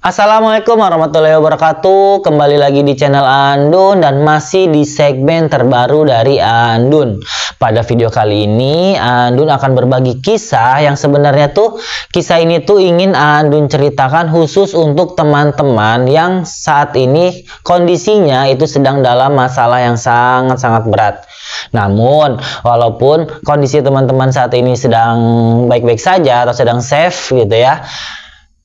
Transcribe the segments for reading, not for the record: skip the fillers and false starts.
Assalamualaikum warahmatullahi wabarakatuh. Kembali lagi di channel Andun dan masih di segmen terbaru dari Andun. Pada video kali ini Andun akan berbagi kisah yang sebenarnya kisah ini ingin Andun ceritakan khusus untuk teman-teman yang saat ini kondisinya itu sedang dalam masalah yang sangat-sangat berat. Namun walaupun kondisi teman-teman saat ini sedang baik-baik saja atau sedang safe gitu ya,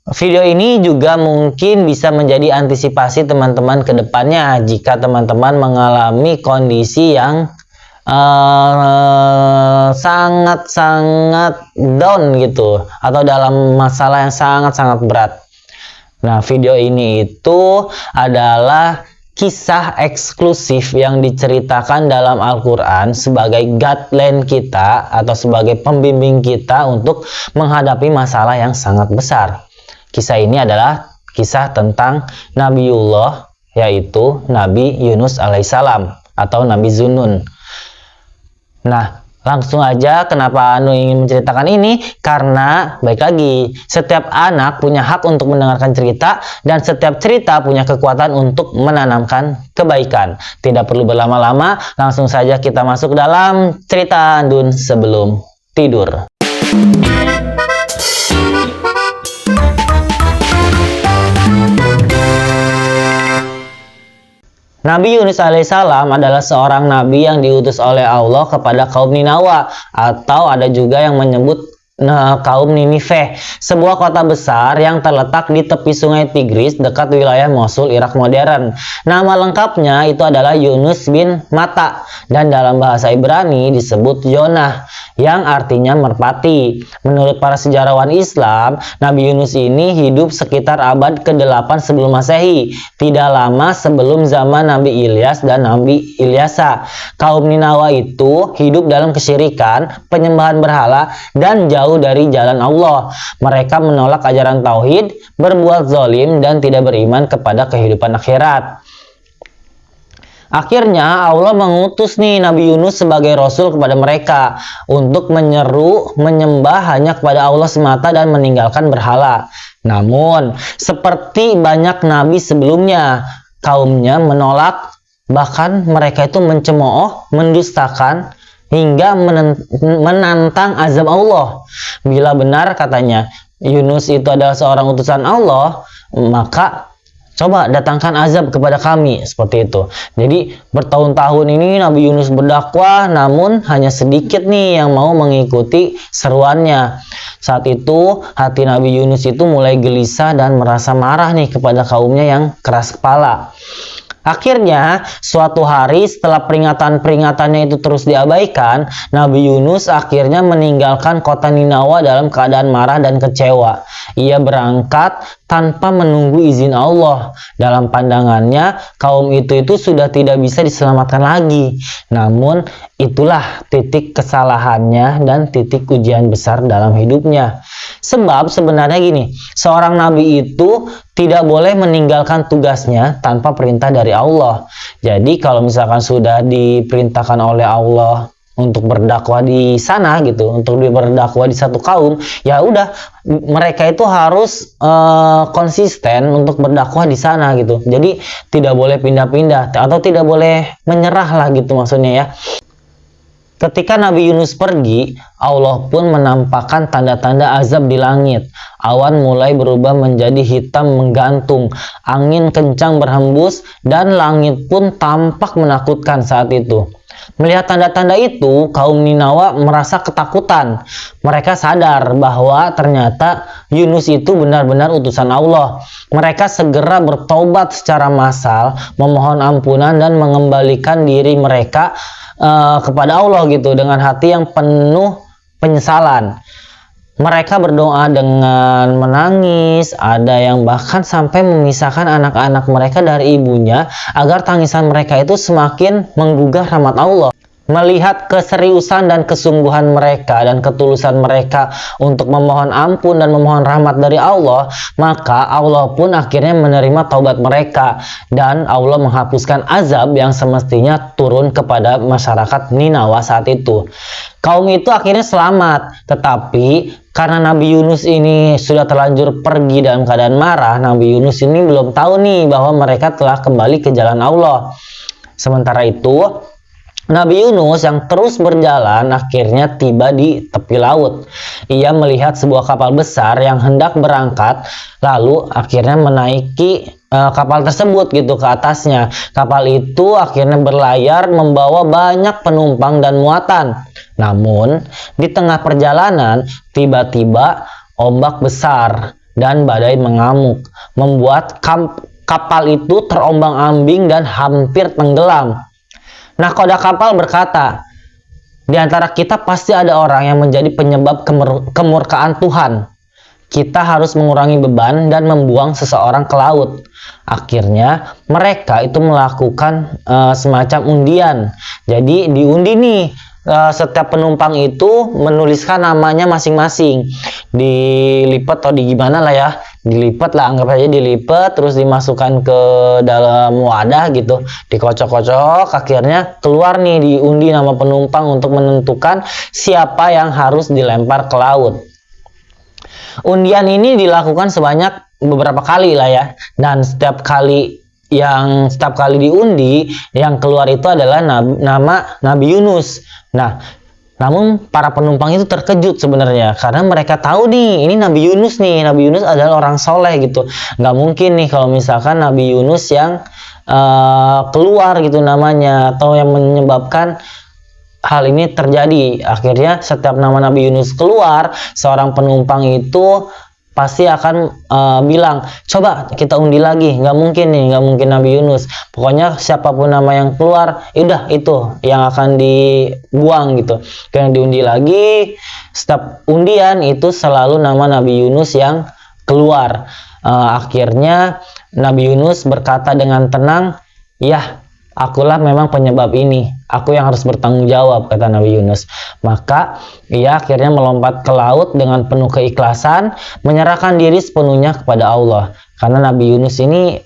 video ini juga mungkin bisa menjadi antisipasi teman-teman ke depannya jika teman-teman mengalami kondisi yang sangat-sangat down gitu atau dalam masalah yang sangat-sangat berat. Nah, video ini adalah kisah eksklusif yang diceritakan dalam Al-Quran sebagai guideline kita atau sebagai pembimbing kita untuk menghadapi masalah yang sangat besar. Kisah ini adalah kisah tentang Nabiullah, yaitu Nabi Yunus alaihissalam atau Nabi Zunnun. Nah, langsung aja kenapa Anu ingin menceritakan ini? Karena baik lagi, setiap anak punya hak untuk mendengarkan cerita dan setiap cerita punya kekuatan untuk menanamkan kebaikan. Tidak perlu berlama-lama, langsung saja kita masuk dalam cerita Andun sebelum tidur. Nabi Yunus alaihissalam adalah seorang nabi yang diutus oleh Allah kepada kaum Ninawa, atau ada juga yang menyebut kaum Ninive, sebuah kota besar yang terletak di tepi sungai Tigris dekat wilayah Mosul, Irak modern. Nama lengkapnya itu adalah Yunus bin Matta dan dalam bahasa Ibrani disebut Yonah yang artinya merpati. Menurut para sejarawan Islam, Nabi Yunus ini hidup sekitar abad ke-8 sebelum Masehi, tidak lama sebelum zaman Nabi Ilyas dan Nabi Ilyasa. Kaum Ninawa itu hidup dalam kesyirikan, penyembahan berhala, dan jauh dari jalan Allah. Mereka menolak ajaran tauhid, berbuat zalim, dan tidak beriman kepada kehidupan akhirat. Akhirnya Allah mengutus Nabi Yunus sebagai rasul kepada mereka untuk menyeru menyembah hanya kepada Allah semata dan meninggalkan berhala. Namun seperti banyak nabi sebelumnya, kaumnya menolak, bahkan mereka itu mencemooh, mendustakan, hingga menantang azab Allah. Bila benar katanya Yunus itu adalah seorang utusan Allah, maka coba datangkan azab kepada kami, seperti itu. Jadi bertahun-tahun ini Nabi Yunus berdakwah, namun hanya sedikit yang mau mengikuti seruannya. Saat itu hati Nabi Yunus itu mulai gelisah dan merasa marah kepada kaumnya yang keras kepala. Akhirnya suatu hari setelah peringatan-peringatannya itu terus diabaikan, Nabi Yunus akhirnya meninggalkan kota Ninawa dalam keadaan marah dan kecewa. Ia berangkat tanpa menunggu izin Allah. Dalam pandangannya, kaum itu sudah tidak bisa diselamatkan lagi. Namun itulah titik kesalahannya dan titik ujian besar dalam hidupnya. Sebab sebenarnya gini, seorang nabi itu tidak boleh meninggalkan tugasnya tanpa perintah dari Allah. Jadi kalau misalkan sudah diperintahkan oleh Allah untuk berdakwah di sana gitu, untuk berdakwah di satu kaum, ya udah mereka itu harus konsisten untuk berdakwah di sana gitu. Jadi tidak boleh pindah-pindah atau tidak boleh menyerah lah gitu maksudnya ya. Ketika Nabi Yunus pergi, Allah pun menampakkan tanda-tanda azab di langit. Awan mulai berubah menjadi hitam menggantung, angin kencang berhembus, dan langit pun tampak menakutkan saat itu. Melihat tanda-tanda itu, kaum Ninawa merasa ketakutan. Mereka sadar bahwa ternyata Yunus itu benar-benar utusan Allah. Mereka segera bertobat secara massal, memohon ampunan dan mengembalikan diri mereka kepada Allah gitu dengan hati yang penuh penyesalan. Mereka berdoa dengan menangis, ada yang bahkan sampai memisahkan anak-anak mereka dari ibunya agar tangisan mereka itu semakin menggugah rahmat Allah. Melihat keseriusan dan kesungguhan mereka dan ketulusan mereka untuk memohon ampun dan memohon rahmat dari Allah, maka Allah pun akhirnya menerima taubat mereka dan Allah menghapuskan azab yang semestinya turun kepada masyarakat Ninawa saat itu. Kaum itu akhirnya selamat, tetapi karena Nabi Yunus ini sudah terlanjur pergi dalam keadaan marah, Nabi Yunus ini belum tahu nih bahwa mereka telah kembali ke jalan Allah. Sementara itu, Nabi Yunus yang terus berjalan akhirnya tiba di tepi laut. Ia melihat sebuah kapal besar yang hendak berangkat, lalu akhirnya menaiki kapal tersebut gitu ke atasnya. Kapal itu akhirnya berlayar membawa banyak penumpang dan muatan. Namun, di tengah perjalanan, tiba-tiba ombak besar dan badai mengamuk, membuat kapal itu terombang-ambing dan hampir tenggelam. Nahkoda kapal berkata, di antara kita pasti ada orang yang menjadi penyebab kemurkaan Tuhan. Kita harus mengurangi beban dan membuang seseorang ke laut. Akhirnya mereka itu melakukan semacam undian. Jadi diundi nih, setiap penumpang itu menuliskan namanya masing-masing, dilipat atau gimana lah ya, dilipat lah, anggap aja dilipat, terus dimasukkan ke dalam wadah gitu, dikocok-kocok, akhirnya keluar nih diundi nama penumpang untuk menentukan siapa yang harus dilempar ke laut. Undian ini dilakukan sebanyak beberapa kali lah ya, dan setiap kali diundi yang keluar itu adalah nama Nabi Yunus. Nah, namun para penumpang itu terkejut sebenarnya karena mereka tahu nih ini Nabi Yunus nih. Nabi Yunus adalah orang soleh gitu. Nggak mungkin nih kalau misalkan Nabi Yunus yang keluar gitu namanya, atau yang menyebabkan hal ini terjadi. Akhirnya setiap nama Nabi Yunus keluar, seorang penumpang itu pasti akan bilang, coba kita undi lagi. Nggak mungkin nih, nggak mungkin Nabi Yunus. Pokoknya siapapun nama yang keluar, yaudah itu yang akan dibuang gitu. Karena diundi lagi, setiap undian itu selalu nama Nabi Yunus yang keluar. Akhirnya Nabi Yunus berkata dengan tenang, ya, akulah memang penyebab ini. Aku yang harus bertanggung jawab, kata Nabi Yunus. Maka ia akhirnya melompat ke laut dengan penuh keikhlasan, menyerahkan diri sepenuhnya kepada Allah. Karena Nabi Yunus ini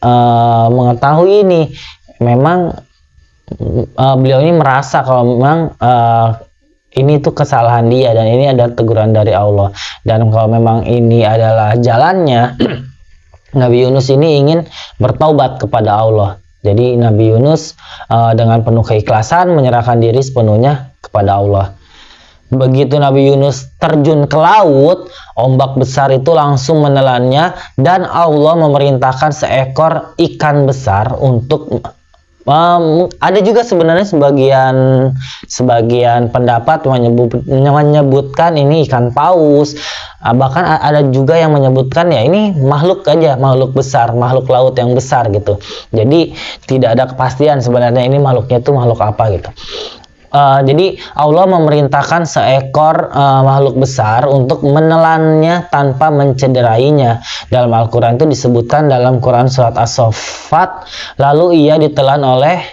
mengetahui ini, memang beliau ini merasa kalau memang ini tuh kesalahan dia dan ini adalah teguran dari Allah. Dan kalau memang ini adalah jalannya, Nabi Yunus ini ingin bertaubat kepada Allah. Jadi Nabi Yunus dengan penuh keikhlasan menyerahkan diri sepenuhnya kepada Allah. Begitu Nabi Yunus terjun ke laut, ombak besar itu langsung menelannya dan Allah memerintahkan seekor ikan besar untuk ada juga sebenarnya sebagian pendapat menyebutkan ini ikan paus, bahkan ada juga yang menyebutkan ya ini makhluk besar, makhluk laut yang besar gitu. Jadi tidak ada kepastian sebenarnya ini makhluknya itu makhluk apa gitu. Jadi Allah memerintahkan seekor makhluk besar untuk menelannya tanpa mencederainya. Dalam Al-Quran itu disebutkan dalam Quran surat As-Saffat, lalu ia ditelan oleh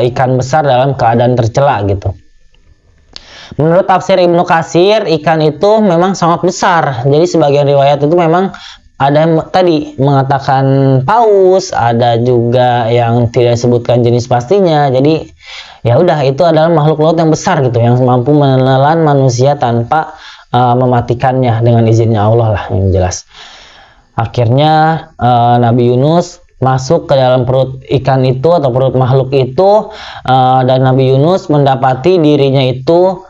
ikan besar dalam keadaan tercela gitu. Menurut tafsir Ibnu Katsir, ikan itu memang sangat besar. Jadi sebagian riwayat itu memang ada yang tadi mengatakan paus, ada juga yang tidak disebutkan jenis pastinya. Jadi ya udah, itu adalah makhluk laut yang besar gitu, yang mampu menelan manusia tanpa mematikannya dengan izinnya Allah lah, yang jelas. Akhirnya Nabi Yunus masuk ke dalam perut ikan itu atau perut makhluk itu, dan Nabi Yunus mendapati dirinya itu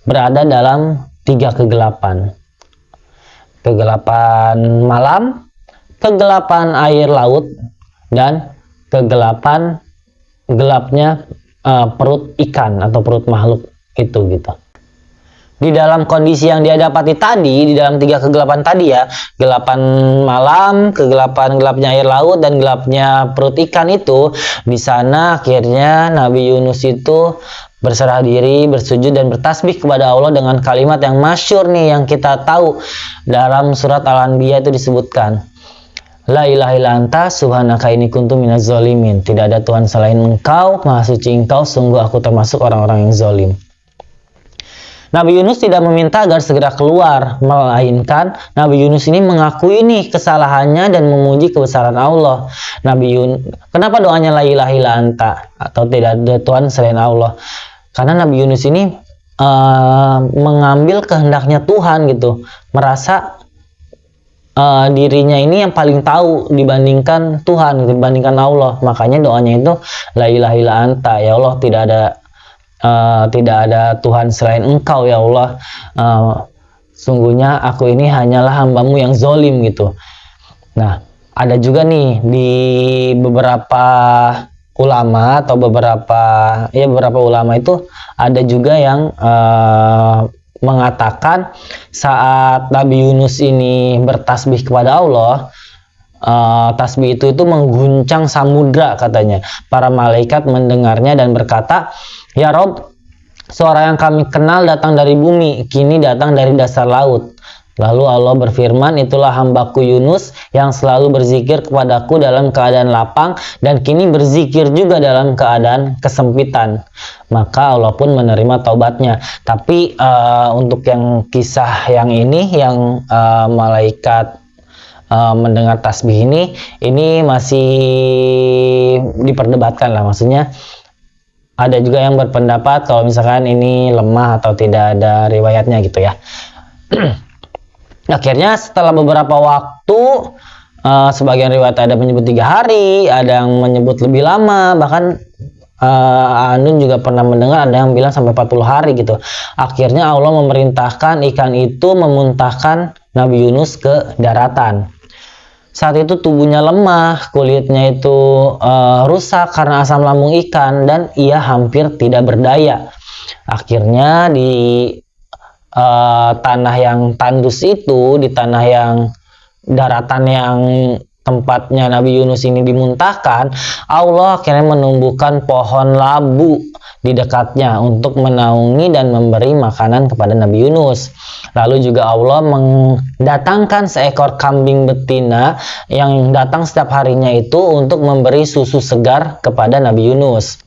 berada dalam 3 kegelapan. Kegelapan malam, kegelapan air laut, dan kegelapan gelapnya perut ikan atau perut makhluk itu gitu. Di dalam kondisi yang dia dapati tadi, di dalam 3 kegelapan tadi ya, gelapan malam, kegelapan gelapnya air laut, dan gelapnya perut ikan itu, di sana akhirnya Nabi Yunus itu berserah diri, bersujud dan bertasbih kepada Allah dengan kalimat yang masyhur nih, yang kita tahu dalam surat Al-Anbiya itu disebutkan, La ilaha illa anta subhanaka inni kuntu minaz zalimin. Tidak ada Tuhan selain Engkau, maha suci Engkau, sungguh aku termasuk orang-orang yang zalim. Nabi Yunus tidak meminta agar segera keluar, melainkan Nabi Yunus ini mengakui nih kesalahannya dan memuji kebesaran Allah. Kenapa doanya la ilaha illa anta atau tidak ada Tuhan selain Allah? Karena Nabi Yunus ini mengambil kehendaknya Tuhan gitu, merasa dirinya ini yang paling tahu dibandingkan Tuhan, dibandingkan Allah. Makanya doanya itu la ilaha illa anta, ya Allah tidak ada Tuhan selain Engkau ya Allah. Sungguhnya aku ini hanyalah hambamu yang zolim gitu. Nah, ada juga nih di beberapa ulama atau beberapa ulama itu ada juga yang mengatakan saat Nabi Yunus ini bertasbih kepada Allah, tasbih itu mengguncang samudra katanya. Para malaikat mendengarnya dan berkata, "Ya Rob, suara yang kami kenal datang dari bumi, kini datang dari dasar laut." Lalu Allah berfirman, "Itulah hambaku Yunus yang selalu berzikir kepadaku dalam keadaan lapang dan kini berzikir juga dalam keadaan kesempitan." Maka Allah pun menerima taubatnya. Tapi untuk yang kisah yang ini, yang malaikat mendengar tasbih ini masih diperdebatkan lah. Maksudnya ada juga yang berpendapat kalau misalkan ini lemah atau tidak ada riwayatnya gitu ya. Akhirnya setelah beberapa waktu, sebagian riwayat ada menyebut 3 hari, ada yang menyebut lebih lama, bahkan Anun juga pernah mendengar ada yang bilang sampai 40 hari gitu. Akhirnya Allah memerintahkan ikan itu memuntahkan Nabi Yunus ke daratan. Saat itu tubuhnya lemah, kulitnya itu rusak karena asam lambung ikan, dan ia hampir tidak berdaya. Akhirnya di tanah yang tandus itu, di tanah yang daratan yang tempatnya Nabi Yunus ini dimuntahkan, Allah akhirnya menumbuhkan pohon labu di dekatnya untuk menaungi dan memberi makanan kepada Nabi Yunus. Lalu juga Allah mendatangkan seekor kambing betina yang datang setiap harinya itu untuk memberi susu segar kepada Nabi Yunus.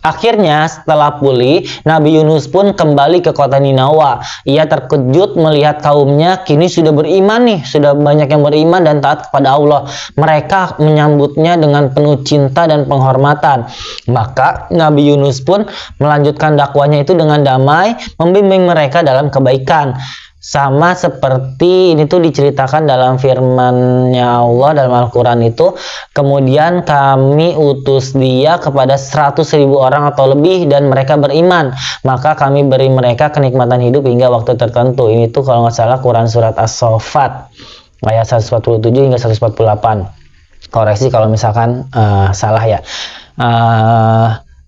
Akhirnya setelah pulih, Nabi Yunus pun kembali ke kota Ninawa. Ia terkejut melihat kaumnya kini sudah beriman nih, sudah banyak yang beriman dan taat kepada Allah. Mereka menyambutnya dengan penuh cinta dan penghormatan. Maka Nabi Yunus pun melanjutkan dakwahnya itu dengan damai, membimbing mereka dalam kebaikan. Sama seperti ini tuh diceritakan dalam firman-Nya Allah dalam Al-Quran itu, kemudian kami utus dia kepada 100.000 orang atau lebih dan mereka beriman, maka kami beri mereka kenikmatan hidup hingga waktu tertentu. Ini tuh kalau nggak salah Quran surat As-Saffat ayat 147 hingga 148. Koreksi kalau misalkan salah ya.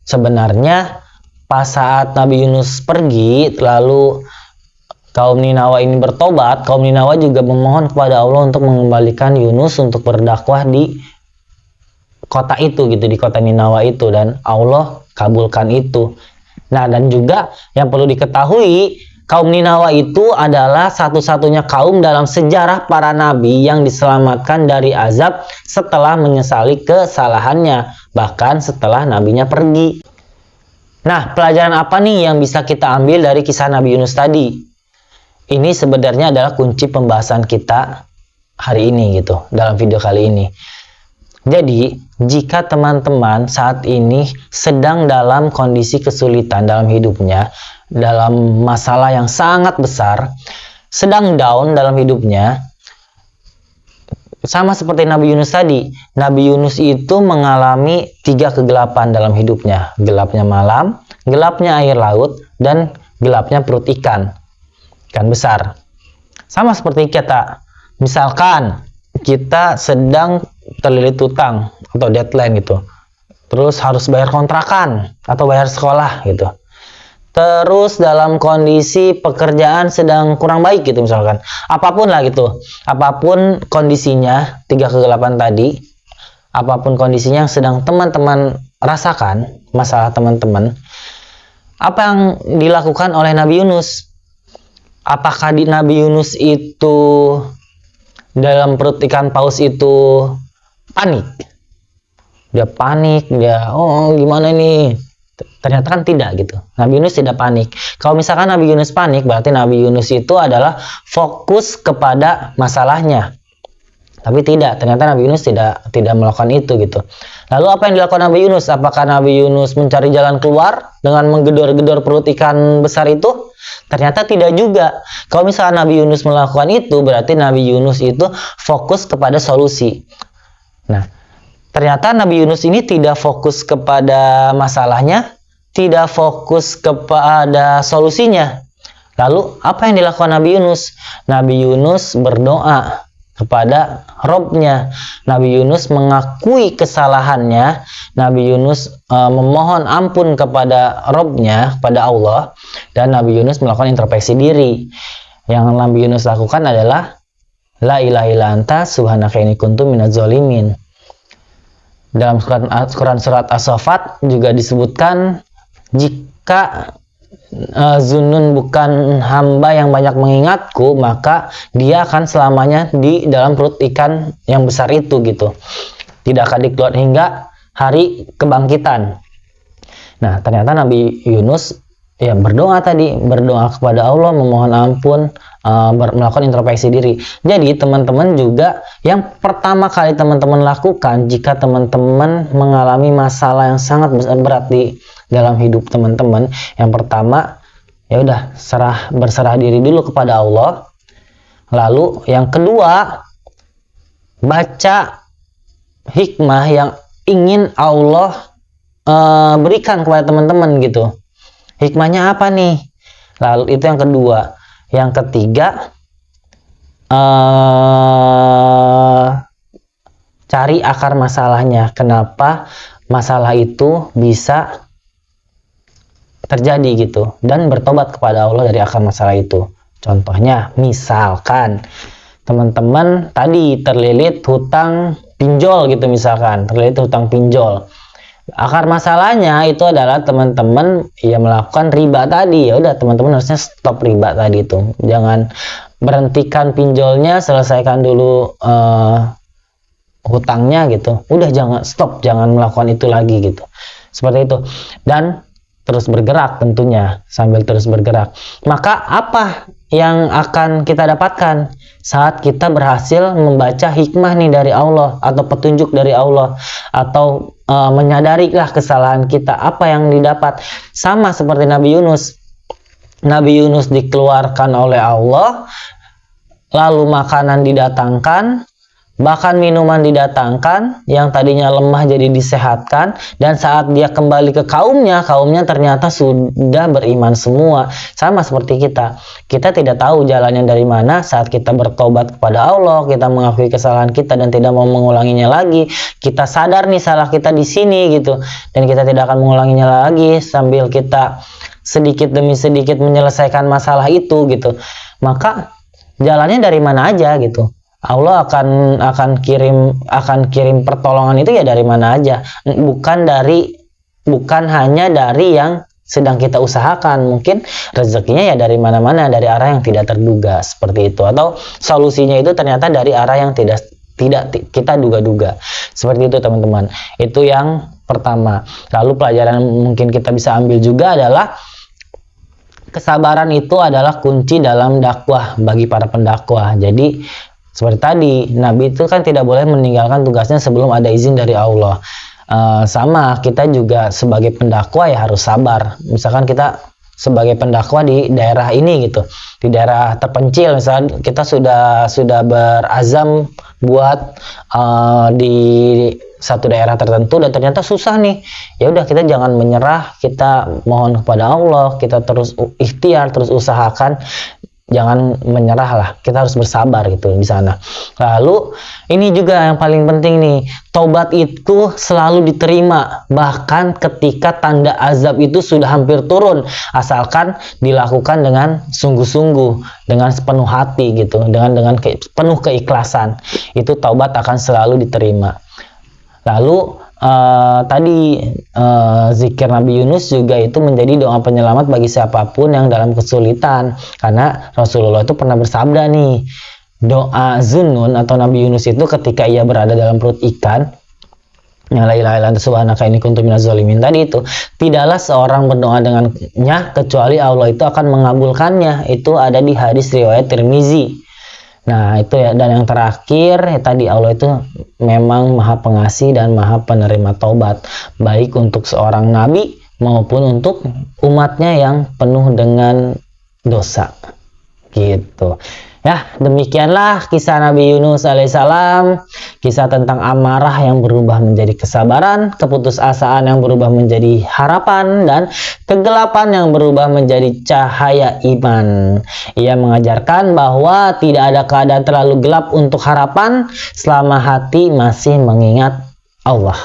Sebenarnya pas saat Nabi Yunus pergi, lalu kaum Ninawa ini bertobat, kaum Ninawa juga memohon kepada Allah untuk mengembalikan Yunus untuk berdakwah di kota itu gitu, di kota Ninawa itu, dan Allah kabulkan itu. Nah, dan juga yang perlu diketahui, kaum Ninawa itu adalah satu-satunya kaum dalam sejarah para nabi yang diselamatkan dari azab setelah menyesali kesalahannya, bahkan setelah nabinya pergi. Nah, pelajaran apa nih yang bisa kita ambil dari kisah Nabi Yunus tadi? Ini sebenarnya adalah kunci pembahasan kita hari ini gitu, dalam video kali ini. Jadi, jika teman-teman saat ini sedang dalam kondisi kesulitan dalam hidupnya, dalam masalah yang sangat besar, sedang down dalam hidupnya, sama seperti Nabi Yunus tadi, Nabi Yunus itu mengalami 3 kegelapan dalam hidupnya. Gelapnya malam, gelapnya air laut, dan gelapnya perut ikan besar. Sama seperti kita, misalkan kita sedang terlilit utang atau deadline gitu, terus harus bayar kontrakan atau bayar sekolah gitu, terus dalam kondisi pekerjaan sedang kurang baik gitu, misalkan apapun lah gitu, apapun kondisinya, 3 kegelapan tadi, apapun kondisinya yang sedang teman-teman rasakan, masalah teman-teman, apa yang dilakukan oleh Nabi Yunus? Apakah di Nabi Yunus itu dalam perut ikan paus itu panik? Dia panik, dia gimana nih? Ternyata kan tidak gitu. Nabi Yunus tidak panik. Kalau misalkan Nabi Yunus panik, berarti Nabi Yunus itu adalah fokus kepada masalahnya. Tapi ternyata Nabi Yunus tidak melakukan itu gitu. Lalu apa yang dilakukan Nabi Yunus? Apakah Nabi Yunus mencari jalan keluar dengan menggedor-gedor perut ikan besar itu? Ternyata tidak juga. Kalau misalnya Nabi Yunus melakukan itu, berarti Nabi Yunus itu fokus kepada solusi. Nah, ternyata Nabi Yunus ini tidak fokus kepada masalahnya, tidak fokus kepada solusinya. Lalu apa yang dilakukan Nabi Yunus? Nabi Yunus berdoa kepada Robnya. Nabi Yunus mengakui kesalahannya. Nabi Yunus memohon ampun kepada Robnya, kepada Allah. Dan Nabi Yunus melakukan introspeksi diri. Yang Nabi Yunus lakukan adalah La ilaha illa anta subhanaka inni kuntu minadz zalimin. Dalam Quran surat As-Saffat juga disebutkan, jika Zunnun bukan hamba yang banyak mengingatku, maka dia akan selamanya di dalam perut ikan yang besar itu gitu. Tidak akan dikeluar hingga hari kebangkitan. Nah, ternyata Nabi Yunus ya berdoa kepada Allah, memohon ampun, melakukan introspeksi diri. Jadi teman-teman juga yang pertama kali teman-teman lakukan jika teman-teman mengalami masalah yang sangat berat di dalam hidup teman-teman, yang pertama ya udah berserah diri dulu kepada Allah. Lalu yang kedua, baca hikmah yang ingin Allah berikan kepada teman-teman gitu. Hikmahnya apa nih? Lalu itu yang kedua. Yang ketiga, cari akar masalahnya. Kenapa masalah itu bisa terjadi gitu, dan bertobat kepada Allah dari akar masalah itu. Contohnya, misalkan teman-teman tadi terlilit hutang pinjol gitu, misalkan terlilit hutang pinjol. Akar masalahnya itu adalah teman-teman ya melakukan riba tadi. Ya udah, teman-teman harusnya stop riba tadi itu. Jangan berhentikan pinjolnya, selesaikan dulu hutangnya gitu. Udah, jangan melakukan itu lagi gitu. Seperti itu. Dan terus bergerak tentunya, sambil terus bergerak. Maka apa yang akan kita dapatkan saat kita berhasil membaca hikmah nih dari Allah, atau petunjuk dari Allah, atau menyadarilah kesalahan kita? Apa yang didapat? Sama seperti Nabi Yunus. Nabi Yunus dikeluarkan oleh Allah, lalu makanan didatangkan, bahkan minuman didatangkan, yang tadinya lemah jadi disehatkan, dan saat dia kembali ke kaumnya ternyata sudah beriman semua. Sama seperti kita tidak tahu jalannya dari mana. Saat kita bertobat kepada Allah, kita mengakui kesalahan kita dan tidak mau mengulanginya lagi, kita sadar nih salah kita di sini gitu, dan kita tidak akan mengulanginya lagi, sambil kita sedikit demi sedikit menyelesaikan masalah itu gitu. Maka jalannya dari mana aja gitu. Allah akan kirim pertolongan itu ya dari mana aja, bukan hanya dari yang sedang kita usahakan. Mungkin rezekinya ya dari mana-mana, dari arah yang tidak terduga, seperti itu. Atau solusinya itu ternyata dari arah yang tidak kita duga-duga. Seperti itu teman-teman. Itu yang pertama. Lalu pelajaran mungkin kita bisa ambil juga adalah kesabaran itu adalah kunci dalam dakwah bagi para pendakwah. Jadi seperti tadi, Nabi itu kan tidak boleh meninggalkan tugasnya sebelum ada izin dari Allah. Sama, kita juga sebagai pendakwah ya harus sabar. Misalkan kita sebagai pendakwah di daerah ini gitu, di daerah terpencil, misalkan kita sudah berazam buat di satu daerah tertentu dan ternyata susah nih. Ya udah, kita jangan menyerah, kita mohon kepada Allah, kita terus ikhtiar, terus usahakan. Jangan menyerah lah, kita harus bersabar gitu di sana. Lalu ini juga yang paling penting nih, taubat itu selalu diterima bahkan ketika tanda azab itu sudah hampir turun, asalkan dilakukan dengan sungguh-sungguh, dengan sepenuh hati gitu, dengan penuh keikhlasan. Itu taubat akan selalu diterima. Lalu tadi zikir Nabi Yunus juga itu menjadi doa penyelamat bagi siapapun yang dalam kesulitan, karena Rasulullah itu pernah bersabda nih, doa Zunnun atau Nabi Yunus itu ketika ia berada dalam perut ikan, yang la ilaha illa anta subhanaka inni kuntu minadz zalimin tadi itu, tidaklah seorang berdoa dengannya kecuali Allah itu akan mengabulkannya. Itu ada di hadis riwayat Tirmizi. Nah, itu ya. Dan yang terakhir ya tadi, Allah itu memang Maha Pengasih dan Maha Penerima taubat, baik untuk seorang nabi maupun untuk umatnya yang penuh dengan dosa. Gitu. Ya, demikianlah kisah Nabi Yunus alaihissalam, kisah tentang amarah yang berubah menjadi kesabaran, keputusasaan yang berubah menjadi harapan, dan kegelapan yang berubah menjadi cahaya iman. Ia mengajarkan bahwa tidak ada keadaan terlalu gelap untuk harapan selama hati masih mengingat Allah.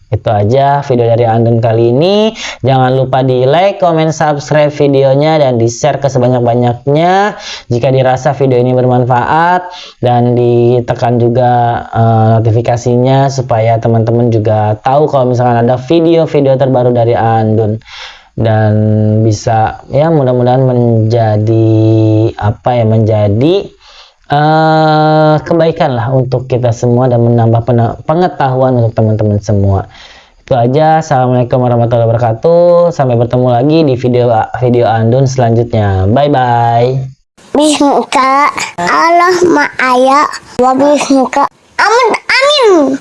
Itu aja video dari Andun kali ini. Jangan lupa di like, comment, subscribe videonya, dan di share ke sebanyak-banyaknya jika dirasa video ini bermanfaat, dan ditekan juga notifikasinya supaya teman-teman juga tahu kalau misalkan ada video-video terbaru dari Andun, dan bisa ya mudah-mudahan menjadi kebaikan lah untuk kita semua dan menambah pengetahuan untuk teman-teman semua. Itu aja. Assalamualaikum warahmatullahi wabarakatuh. Sampai bertemu lagi di video Andun selanjutnya. Bye bye. Bismika Allah ma'aya wa bismika amin.